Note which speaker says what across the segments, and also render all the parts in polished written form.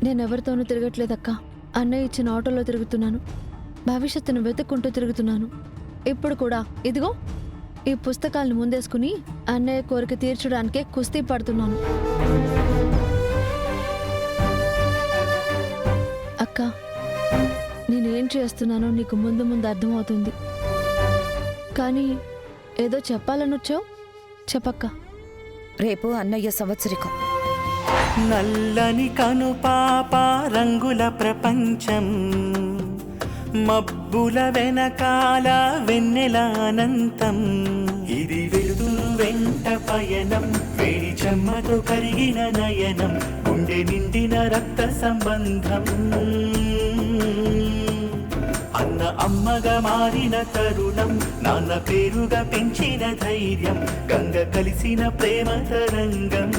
Speaker 1: నేనెవరితోనూ తిరగట్లేదక్క. అన్నయ్య ఇచ్చిన ఆటోలో తిరుగుతున్నాను. భవిష్యత్తును వెతుక్కుంటూ తిరుగుతున్నాను. ఇప్పుడు కూడా ఇదిగో ఈ పుస్తకాలను ముందేసుకుని అన్నయ్య కోరిక తీర్చడానికే కుస్తీ పడుతున్నాను. అక్క, నేనేం చేస్తున్నానో నీకు ముందు ముందు అర్థమవుతుంది. కానీ ఏదో చెప్పాలనొచ్చావు, చెప్పక్క.
Speaker 2: రేపు అన్నయ్య సంవత్సరికం.
Speaker 3: నల్లని కనుపాప రంగుల ప్రపంచం, మబ్బుల వెనకాల వెన్నెల అనంతం. ఇది వెలుతురు వెంట పయనం, వేడి చెమ్మతో కరిగిన నయనం, గుండె నిండిన రక్త సంబంధం. అన్న అమ్మగా మారిన తరుణం, నాన్న పేరుగా పెంచిన ధైర్యం, గంగ కలిసిన ప్రేమ తరంగం.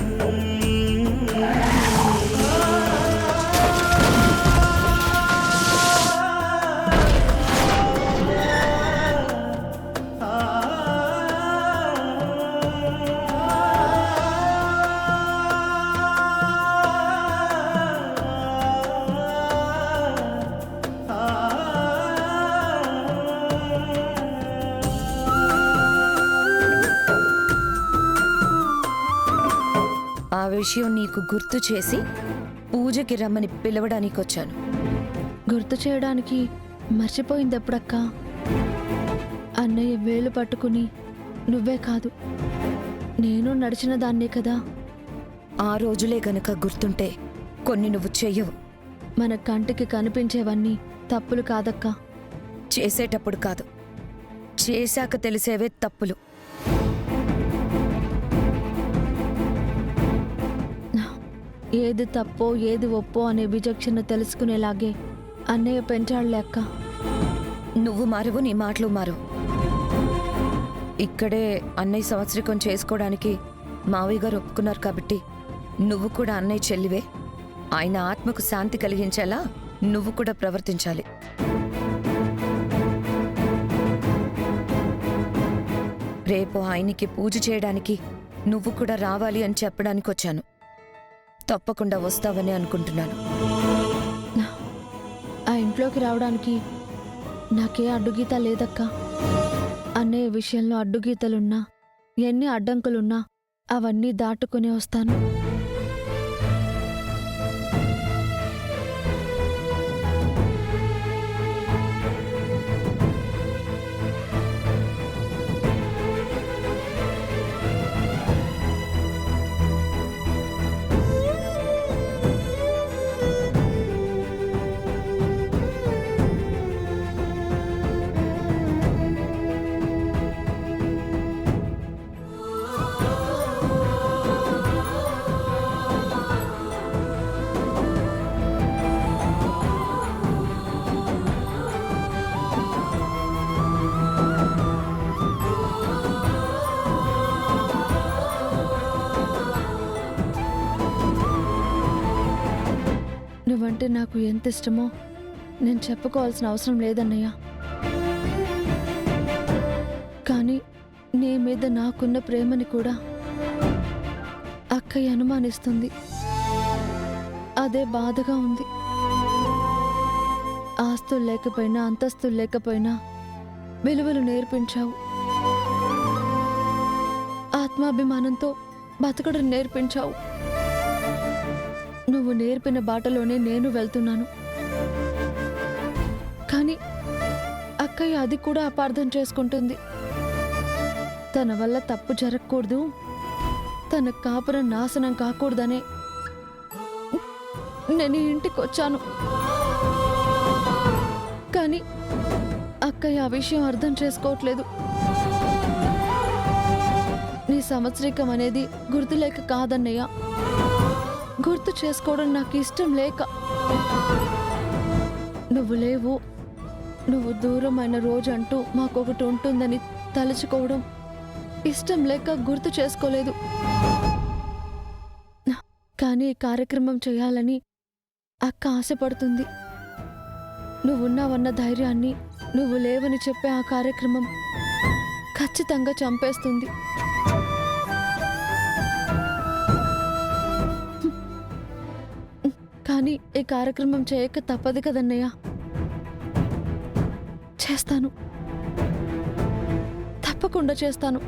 Speaker 2: ఆ విషయం నీకు గుర్తు చేసి పూజకి రమ్మని పిలవడానికి వచ్చాను.
Speaker 1: గుర్తు చేయడానికి మర్చిపోయింది ఎప్పుడక్క? అన్నయ్య వేలు పట్టుకుని నువ్వే కాదు, నేను నడిచిన దాన్నే కదా.
Speaker 2: ఆ రోజులే గనక గుర్తుంటే కొన్ని నువ్వు చెయ్యవు.
Speaker 1: మన కంటికి కనిపించేవన్నీ తప్పులు కాదక్క.
Speaker 2: చేసేటప్పుడు కాదు, చేశాక తెలిసేవే తప్పులు.
Speaker 1: ఏది తప్పో ఏది ఒప్పో అనే విచక్షణ తెలుసుకునేలాగే అన్నయ్య పెంచాడులే అక్క.
Speaker 2: నువ్వు మారవు, నీ మాటలు మారవు. ఇక్కడే అన్నయ్య సంవత్సరికం చేసుకోవడానికి మావయ్య గారు ఒప్పుకున్నారు కాబట్టి నువ్వు కూడా అన్నయ్య చెల్లివే. ఆయన ఆత్మకు శాంతి కలిగించేలా నువ్వు కూడా ప్రవర్తించాలి. రేపు ఆయనకి పూజ చేయడానికి నువ్వు కూడా రావాలి అని చెప్పడానికి వచ్చాను. తప్పకుండా వస్తావని అనుకుంటున్నాను.
Speaker 1: ఆ ఇంట్లోకి రావడానికి నాకే అడ్డుగీత లేదక్క. అన్నయ్య విషయంలో అడ్డుగీతలున్నా, ఎన్ని అడ్డంకులున్నా అవన్నీ దాటుకుని వస్తాను. నువ్వంటే నాకు ఎంత ఇష్టమో నేను చెప్పుకోవాల్సిన అవసరం లేదన్నయ్య. కానీ నీ మీద నాకున్న ప్రేమని కూడా అక్కయ్య అనుమానిస్తుంది. అదే బాధగా ఉంది. ఆస్తులు లేకపోయినా, అంతస్తులు లేకపోయినా విలువలు నేర్పించావు. ఆత్మాభిమానంతో బతకడం నేర్పించావు. నువ్వు నేర్పిన బాటలోనే నేను వెళ్తున్నాను. కానీ అక్కయ్య అది కూడా అపార్థం చేసుకుంటుంది. తన వల్ల తప్పు జరగకూడదు, తన కాపురం నాశనం కాకూడదనే నేను ఇంటికి వచ్చాను. కానీ అక్కయ్య ఆ విషయం అర్థం చేసుకోవట్లేదు. నీ సంవత్సరికం అనేది గుర్తులేక కాదన్నయ్య, గుర్తు చేసుకోవడం నాకు ఇష్టం లేక. నువ్వు లేవు, నువ్వు దూరమైన రోజు అంటూ మాకొకటి ఉంటుందని తలుచుకోవడం ఇష్టం లేక గుర్తు చేసుకోలేదు. కానీ ఈ కార్యక్రమం చేయాలని అక్క ఆశపడుతుంది. నువ్వున్నావన్న ధైర్యాన్ని, నువ్వు లేవని చెప్పే ఆ కార్యక్రమం ఖచ్చితంగా చంపేస్తుంది. కానీ ఈ కార్యక్రమం చేయక తప్పదు కదన్నయ్య. చేస్తాను, తప్పకుండా చేస్తాను.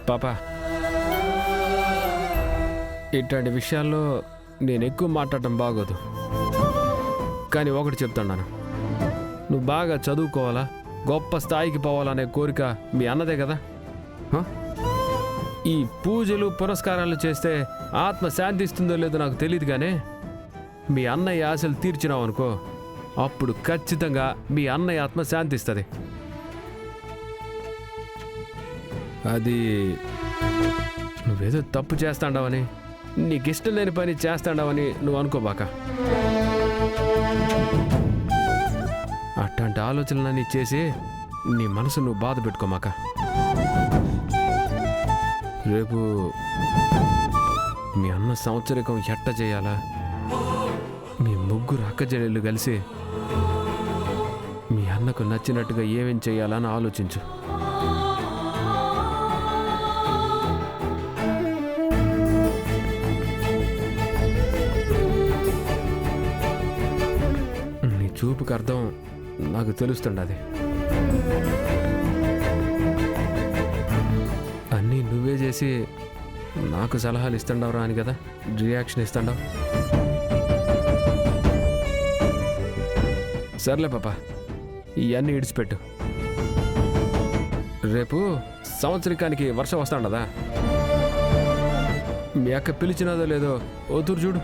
Speaker 4: పాపా, ఇట్లాంటి విషయాల్లో నేను ఎక్కువ మాట్లాడటం బాగోదు. కానీ ఒకటి చెప్తున్నాను, నువ్వు బాగా చదువుకోవాలా, గొప్ప స్థాయికి పోవాలనే కోరిక మీ అన్నదే కదా. హ? ఈ పూజలు పురస్కారాలు చేస్తే ఆత్మ శాంతిస్తుందో లేదో నాకు తెలియదు, కానీ మీ అన్నయ్య ఆశలు తీర్చినావు అనుకో, అప్పుడు ఖచ్చితంగా మీ అన్నయ్య ఆత్మ శాంతిస్తుంది. అది నువ్వేదో తప్పు చేస్తాండావని, నీకు ఇష్టం లేని పని చేస్తాండావని నువ్వు అనుకోబాక. అట్లాంటి ఆలోచనలన్నీ చేసి నీ మనసు నువ్వు బాధ పెట్టుకోమాక. రేపు మీ అన్న సంవత్సరికం ఎట్ట చేయాలా, మీ ముగ్గురు అక్కచెల్లెళ్ళు కలిసి మీ అన్నకు నచ్చినట్టుగా ఏమేం చేయాలని ఆలోచించు. చూపుకి అర్థం నాకు తెలుస్తుండది. అన్నీ నువ్వే చేసి నాకు సలహాలు ఇస్తుండవరా అని కదా రియాక్షన్ ఇస్తుండవు. సర్లే పాప, ఇవన్నీ ఇడిచిపెట్టు. రేపు సంవత్సరికానికి వర్షం వస్తాండదా, మీ అక్క పిలిచినదో లేదో ఓతూరు చూడు.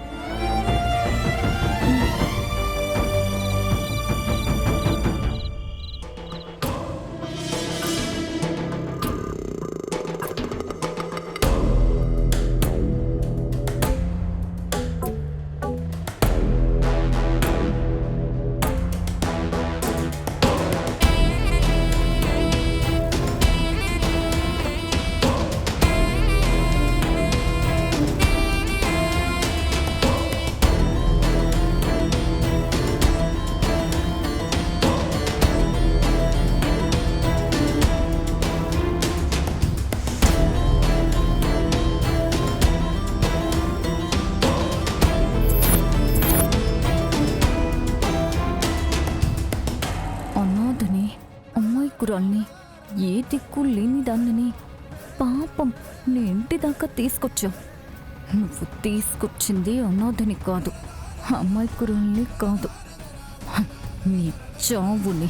Speaker 5: కురాల్ని, ఏ దిక్కు లేని దాన్నని పాపం నీ ఇంటి దాకా తీసుకొచ్చావు. నువ్వు తీసుకొచ్చింది అనాథని కాదు, అమ్మాయి కురాల్ని కాదు, నీ చావుని.